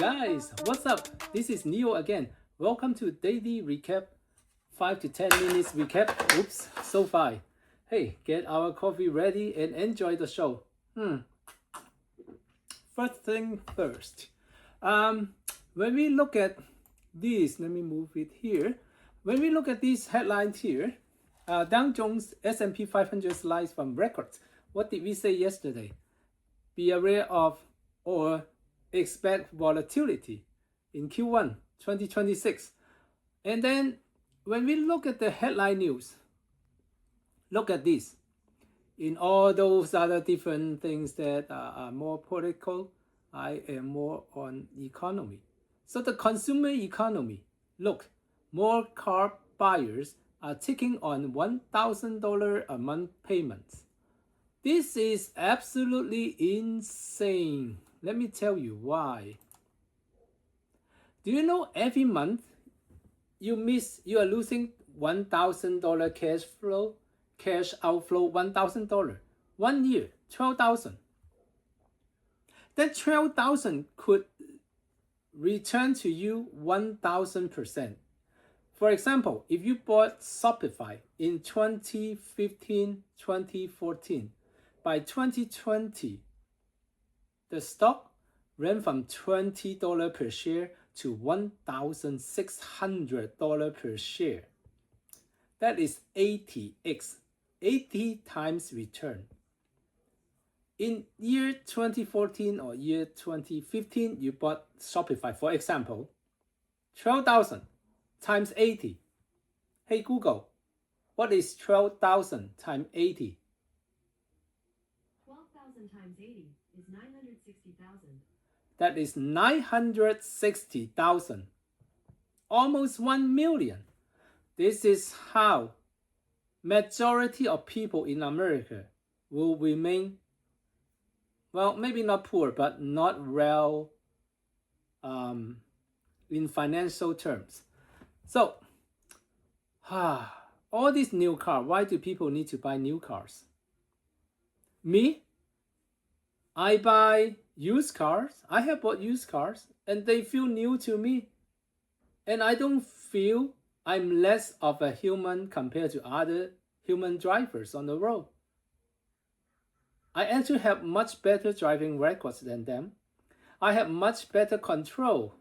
guys, what's up? This is Neo again. Welcome to Daily Recap, 5 to 10 minutes recap. Oops, so far. Hey, get our coffee ready and enjoy the show. First thing first. When we look at this, let me move it here. When we look at these headlines here, Dow Jones S&P 500 slides from records. What did we say yesterday? Be aware of or expect volatility in Q1 2026. And then when we look at the headline news, look at this. In all those other different things that are more political, I am more on economy. So the consumer economy, look, more car buyers are taking on $1,000 a month payments. This is absolutely insane. Let me tell you why. Do you know every month you are losing $1,000 cash outflow, $1,000. 1 year, 12,000. That 12,000 could return to you 1,000%. For example, if you bought Shopify in 2015, 2014, by 2020, the stock ran from $20 per share to $1,600 per share. That is 80x, 80 times return. In year 2014 or year 2015, you bought Shopify, for example, 12,000 times 80. Hey Google, what is 12,000 times 80? 12,000 times 80 is 960,000. That is 960,000. Almost 1 million. This is how majority of people in America will remain, well, maybe not poor, but not well in financial terms. So, all these new cars, why do people need to buy new cars? Me, I buy used cars. I have bought used cars and they feel new to me. And I don't feel I'm less of a human compared to other human drivers on the road. I actually have much better driving records than them. I have much better control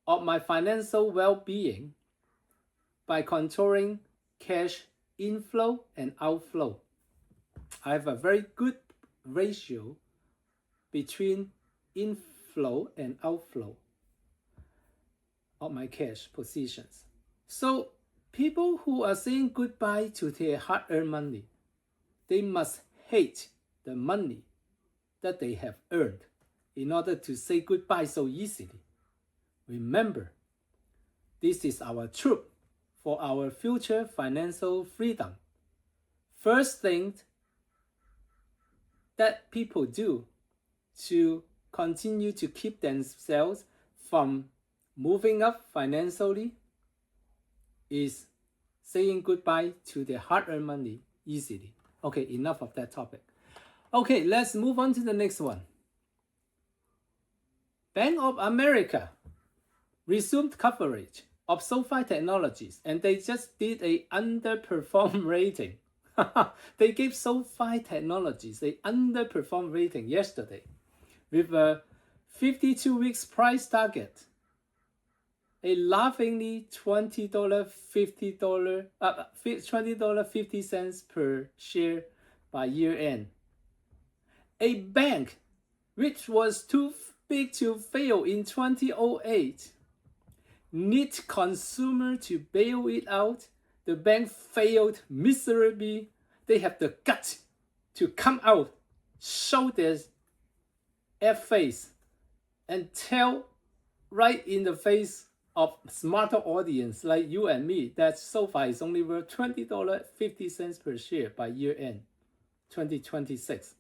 of my financial well-being by controlling cash inflow and outflow. I have a very good ratio between inflow and outflow of my cash positions. So people who are saying goodbye to their hard-earned money, they must hate the money that they have earned in order to say goodbye so easily. Remember, this is our truth for our future financial freedom. First thing that people do to continue to keep themselves from moving up financially is saying goodbye to their hard-earned money easily. Okay, enough of that topic. Okay, let's move on to the next one. Bank of America resumed coverage of SoFi Technologies, and they just did a underperform rating. They gave SoFi Technologies a underperform rating yesterday with a 52 weeks price target, a laughingly $20.50 per share by year end. A bank which was too big to fail in 2008 needs consumer to bail it out. The bank failed miserably. They have the guts to come out, show their face, and tell right in the face of smarter audience like you and me that SoFi is only worth $20.50 per share by year end 2026.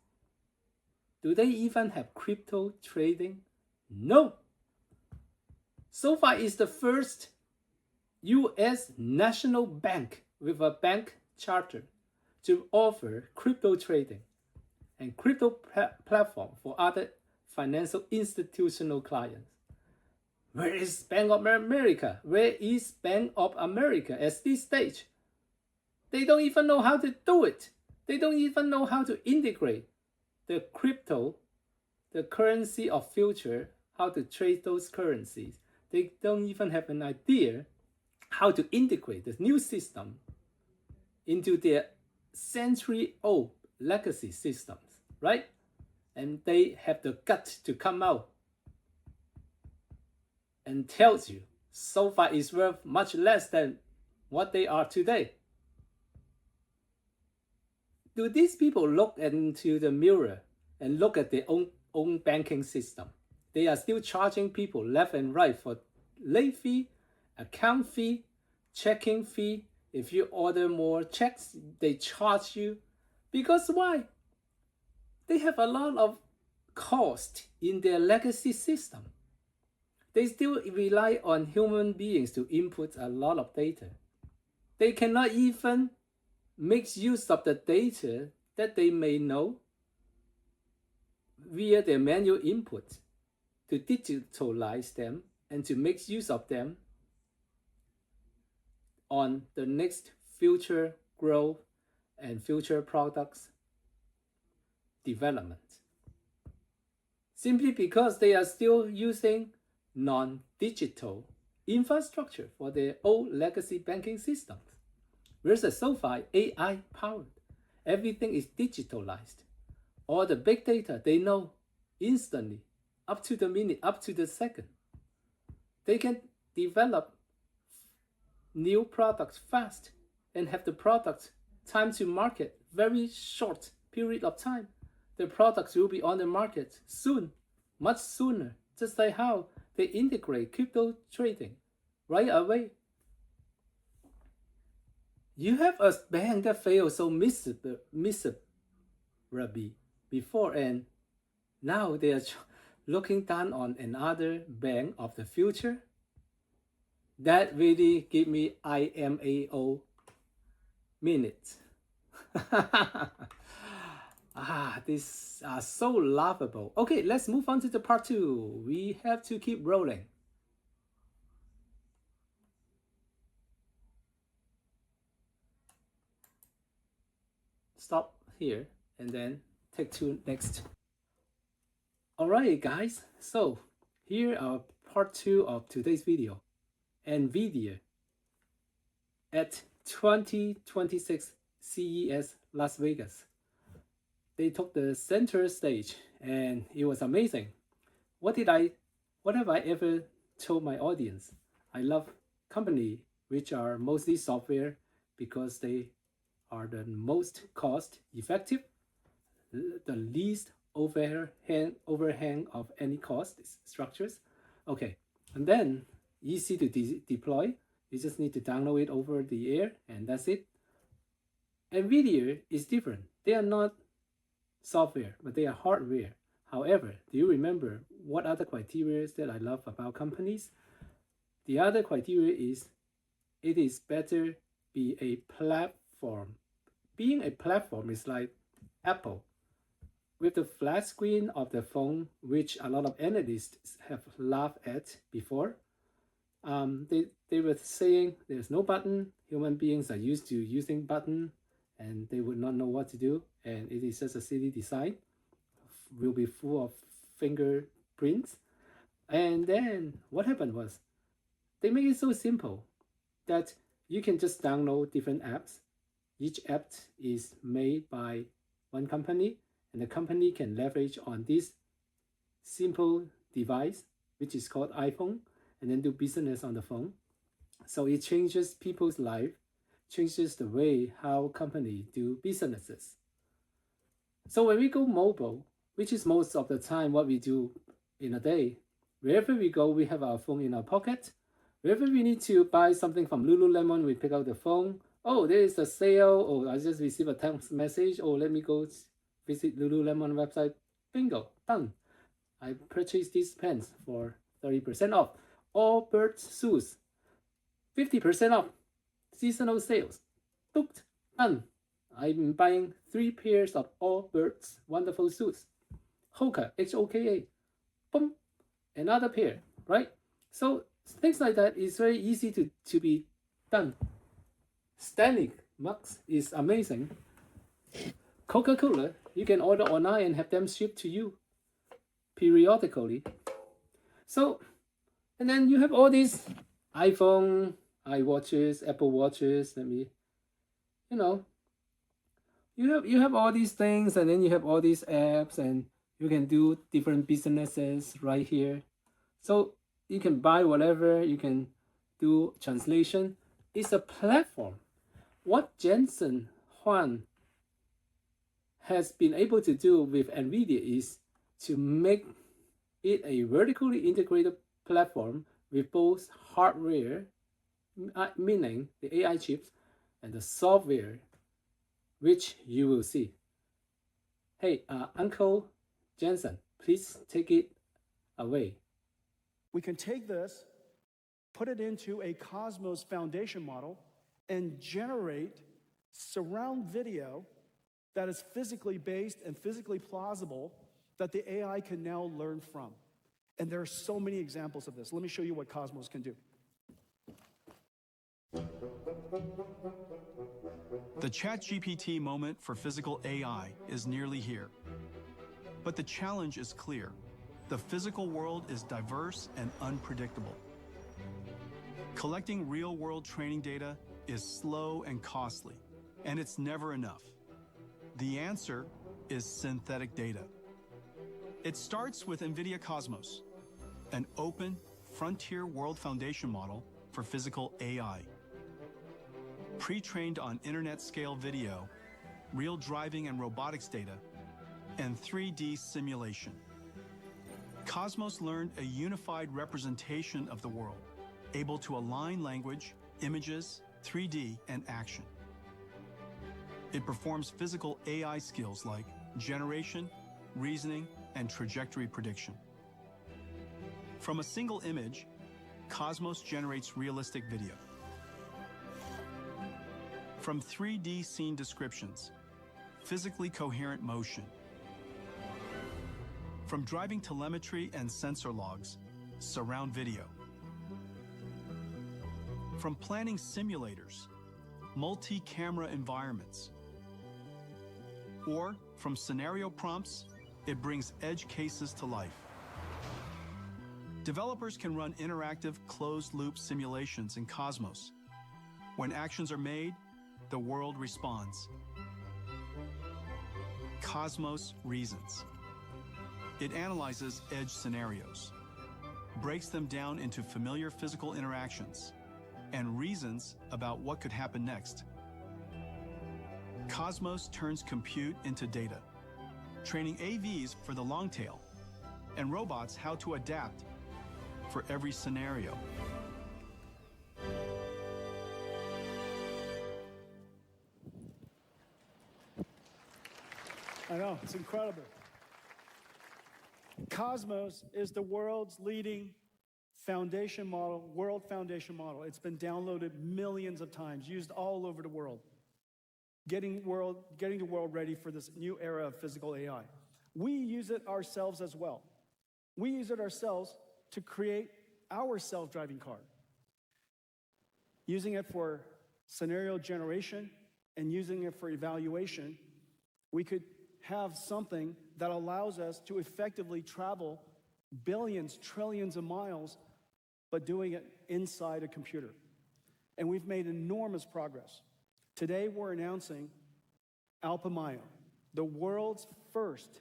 Do they even have crypto trading? No. SoFi is the first US national bank with a bank charter to offer crypto trading and crypto platform for other financial institutional clients. Where is Bank of America? Where is Bank of America at this stage? They don't even know how to do it. They don't even know how to integrate the crypto, the currency of future, how to trade those currencies. They don't even have an idea how to integrate this new system into their century-old legacy systems, right? And they have the gut to come out and tells you SoFi is worth much less than what they are today. Do these people look into the mirror and look at their own banking system? They are still charging people left and right for late fee, account fee, checking fee. If you order more checks, they charge you. Because why? They have a lot of cost in their legacy system. They still rely on human beings to input a lot of data. They cannot even make use of the data that they may know via their manual input to digitalize them and to make use of them on the next future growth and future products development. Simply because they are still using non-digital infrastructure for their old legacy banking systems. Versus SoFi, AI powered. Everything is digitalized. All the big data they know instantly, up to the minute, up to the second. They can develop new products fast and have the product time to market very short period of time. The products will be on the market soon, much sooner, just like how they integrate crypto trading right away. You have a bank that failed so miserably before, and now they are looking down on another bank of the future. That really give me IMAO minutes. These are so laughable. Okay, let's move on to the part 2. We have to keep rolling. Stop here and then take 2 next. Alright guys, so here are part 2 of today's video. Nvidia at 2026 CES Las Vegas. They took the center stage and it was amazing. What have I ever told my audience? I love companies which are mostly software because they are the most cost effective, the least overhang of any cost structures. Okay, and then easy to deploy. You just need to download it over the air and that's it. Nvidia is different. They are not software, but they are hardware. However, do you remember what other criteria that I love about companies? The other criteria is it is better be a platform. Being a platform is like Apple. With the flat screen of the phone, which a lot of analysts have laughed at before, they were saying there's no button. Human beings are used to using button and they would not know what to do. And it is just a silly design. Will be full of fingerprints. And then what happened was they make it so simple that you can just download different apps. Each app is made by one company and the company can leverage on this simple device, which is called iPhone, and then do business on the phone. So it changes people's life, changes the way how companies do businesses. So when we go mobile, which is most of the time what we do in a day, wherever we go, we have our phone in our pocket. Wherever we need to buy something from Lululemon, we pick out the phone. Oh, there is a sale. Oh, I just received a text message. Oh, let me go visit Lululemon website. Bingo, done. I purchased these pants for 30% off. All birds shoes, 50% off. Seasonal sales. Booked, done. I'm buying 3 pairs of all birds wonderful shoes. Hoka, Hoka, boom, another pair, right? So things like that is very easy to be done. Standing mugs is amazing. Coca-Cola, you can order online and have them shipped to you periodically. So, and then you have all these iPhone, iWatches, Apple Watches. Let me, you know, you have all these things, and then you have all these apps, and you can do different businesses right here. So you can buy whatever, you can do translation. It's a platform. What Jensen Huang has been able to do with Nvidia is to make it a vertically integrated platform with both hardware, meaning the AI chips, and the software, which you will see. Hey, Uncle Jensen, please take it away. We can take this, put it into a Cosmos foundation model, and generate surround video that is physically based and physically plausible that the AI can now learn from. And there are so many examples of this. Let me show you what Cosmos can do. The ChatGPT moment for physical AI is nearly here. But the challenge is clear. The physical world is diverse and unpredictable. Collecting real-world training data is slow and costly, and it's never enough. The answer is synthetic data. It starts with Nvidia Cosmos, an open, frontier world foundation model for physical AI. Pre-trained on internet-scale video, real driving and robotics data, and 3D simulation. Cosmos learned a unified representation of the world, able to align language, images, 3D, and action. It performs physical AI skills like generation, reasoning, and trajectory prediction. From a single image, Cosmos generates realistic video. From 3D scene descriptions, physically coherent motion. From driving telemetry and sensor logs, surround video. From planning simulators, multi-camera environments. Or from scenario prompts, it brings edge cases to life. Developers can run interactive closed-loop simulations in Cosmos. When actions are made, the world responds. Cosmos reasons. It analyzes edge scenarios, breaks them down into familiar physical interactions, and reasons about what could happen next. Cosmos turns compute into data, training AVs for the long tail, and robots how to adapt for every scenario. I know, it's incredible. Cosmos is the world's leading foundation model, world foundation model. It's been downloaded millions of times, used all over the world, getting the world ready for this new era of physical AI. We use it ourselves as well. We use it ourselves to create our self-driving car, using it for scenario generation and using it for evaluation. We could have something that allows us to effectively travel billions, trillions of miles, but doing it inside a computer. And we've made enormous progress. Today, we're announcing Alpamayo, the world's first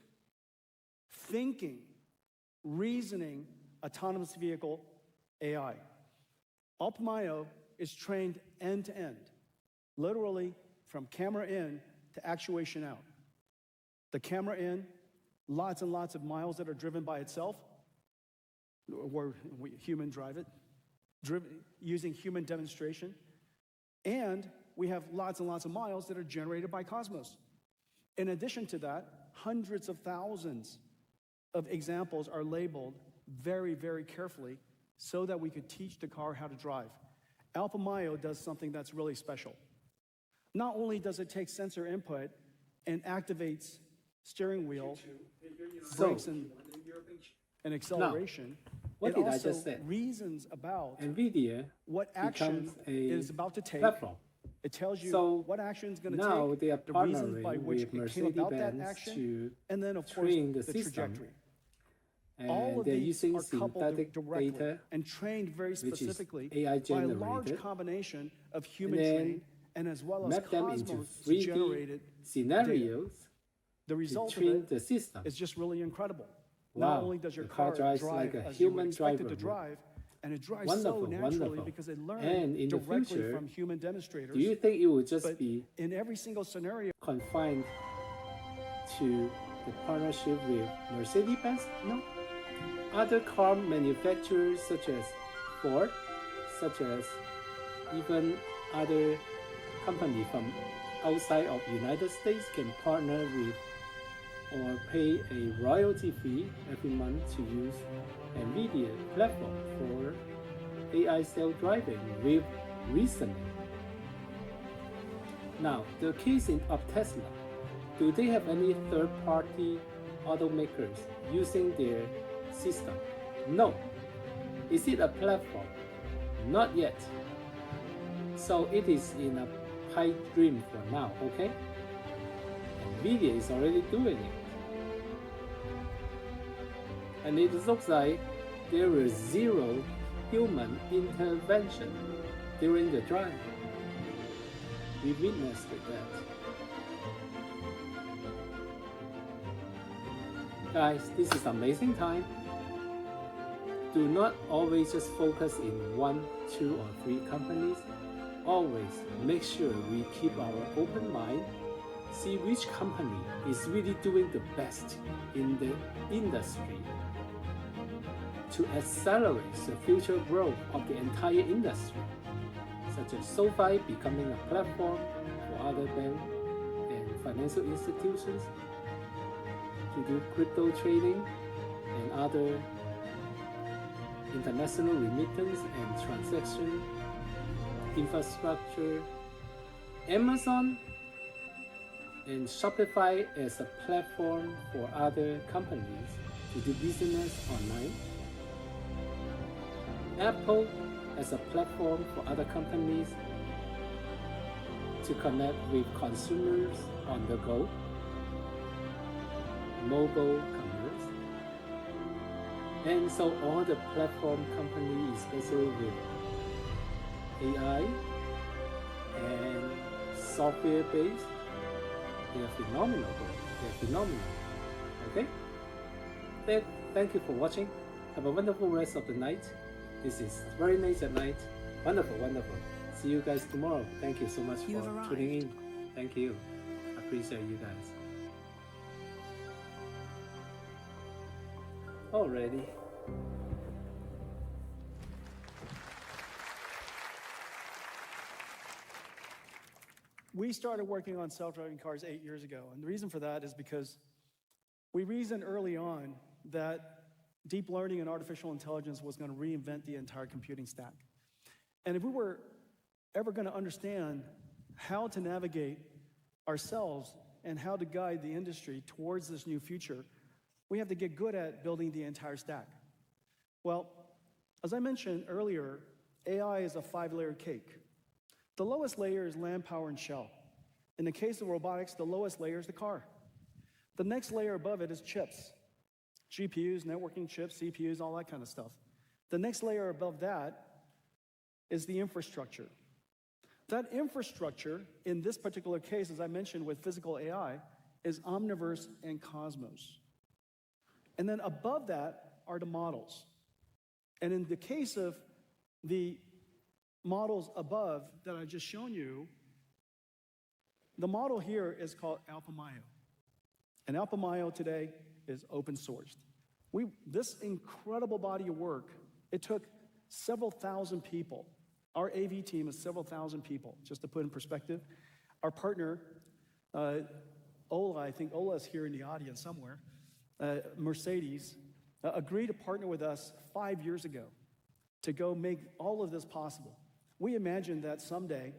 thinking, reasoning, autonomous vehicle AI. Alpamayo is trained end to end, literally from camera in to actuation out. The camera in, lots and lots of miles that are driven by itself, where human drive it, using human demonstration. And we have lots and lots of miles that are generated by Cosmos. In addition to that, hundreds of thousands of examples are labeled very, very carefully so that we could teach the car how to drive. Alpamayo does something that's really special. Not only does it take sensor input and activates steering wheel, brakes, and acceleration, What it did I also just say? reasons about Nvidia what action becomes a it is about to take. platform. It tells you So what action is going to now take, they are the reasons by partnering which with it came about that Mercedes-Benz action, to and then, of course, train the the system. trajectory. All And of they're these using are coupled synthetic directly data, and trained very which is specifically AI by a large generated, combination of human then trained and as well as map them into Cosmos 3D generated scenarios The to result of train it the system. is just really incredible. Not Wow, only does your the car car drives drive like a as you would human expect it driver to would. drive, and it drives Wonderful, so naturally wonderful. because it And learned in the directly future, from human demonstrators. Do you think it would just But be in every single scenario, confined to the partnership with Mercedes-Benz? No. Other car manufacturers such as Ford, such as even other company from outside of United States can partner with or pay a royalty fee every month to use Nvidia platform for AI self-driving with reasoning. Now, the case of Tesla, do they have any third-party automakers using their system? No. Is it a platform? Not yet. So it is in a pipe dream for now, okay? Nvidia is already doing it. And it looks like there is zero human intervention during the drive. We witnessed that. Guys, this is amazing time. Do not always just focus in 1, 2, or 3 companies. Always make sure we keep our open mind, see which company is really doing the best in the industry to accelerate the future growth of the entire industry, such as SoFi becoming a platform for other banks and financial institutions to do crypto trading and other international remittance and transaction infrastructure. Amazon and Shopify as a platform for other companies to do business online. Apple as a platform for other companies to connect with consumers on the go. Mobile commerce. And so all the platform companies, especially with AI and software based, they are phenomenal. They're phenomenal. Okay? Thank you for watching. Have a wonderful rest of the night. This is very late at night. Wonderful, wonderful. See you guys tomorrow. Thank you so much for tuning in. Thank you. Appreciate you guys. Already. we started working on self-driving cars 8 years ago. And the reason for that is because we reasoned early on that deep learning and artificial intelligence was going to reinvent the entire computing stack. And if we were ever going to understand how to navigate ourselves and how to guide the industry towards this new future, we have to get good at building the entire stack. Well, as I mentioned earlier, AI is a 5-layer cake. The lowest layer is land, power, and shell. In the case of robotics, the lowest layer is the car. The next layer above it is chips. GPUs, networking chips, CPUs, all that kind of stuff. The next layer above that is the infrastructure. That infrastructure, in this particular case, as I mentioned with physical AI, is Omniverse and Cosmos. And then above that are the models. And in the case of the models above that I've just shown you, the model here is called AlphaMayo. And AlphaMayo today is open sourced. This incredible body of work, it took several thousand people. Our AV team is several thousand people, just to put in perspective. Our partner, Ola, I think Ola's here in the audience somewhere, Mercedes, agreed to partner with us 5 years ago to go make all of this possible. We imagine that someday,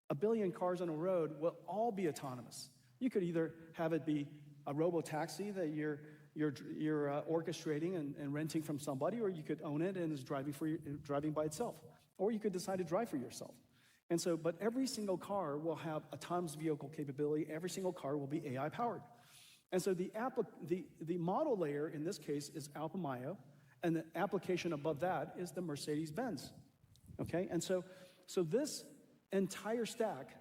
1 billion cars on the road will all be autonomous. You could either have it be a robo-taxi that you're you're orchestrating and renting from somebody, or you could own it and it's driving by itself. Or you could decide to drive for yourself. And so, but every single car will have autonomous vehicle capability. Every single car will be AI powered. And so the model layer in this case is Alpamayo, and the application above that is the Mercedes-Benz. Okay, and so this entire stack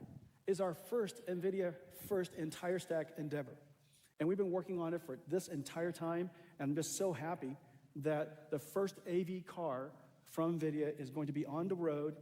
is our first NVIDIA first entire stack endeavor. And we've been working on it for this entire time, and I'm just so happy that the first AV car from NVIDIA is going to be on the road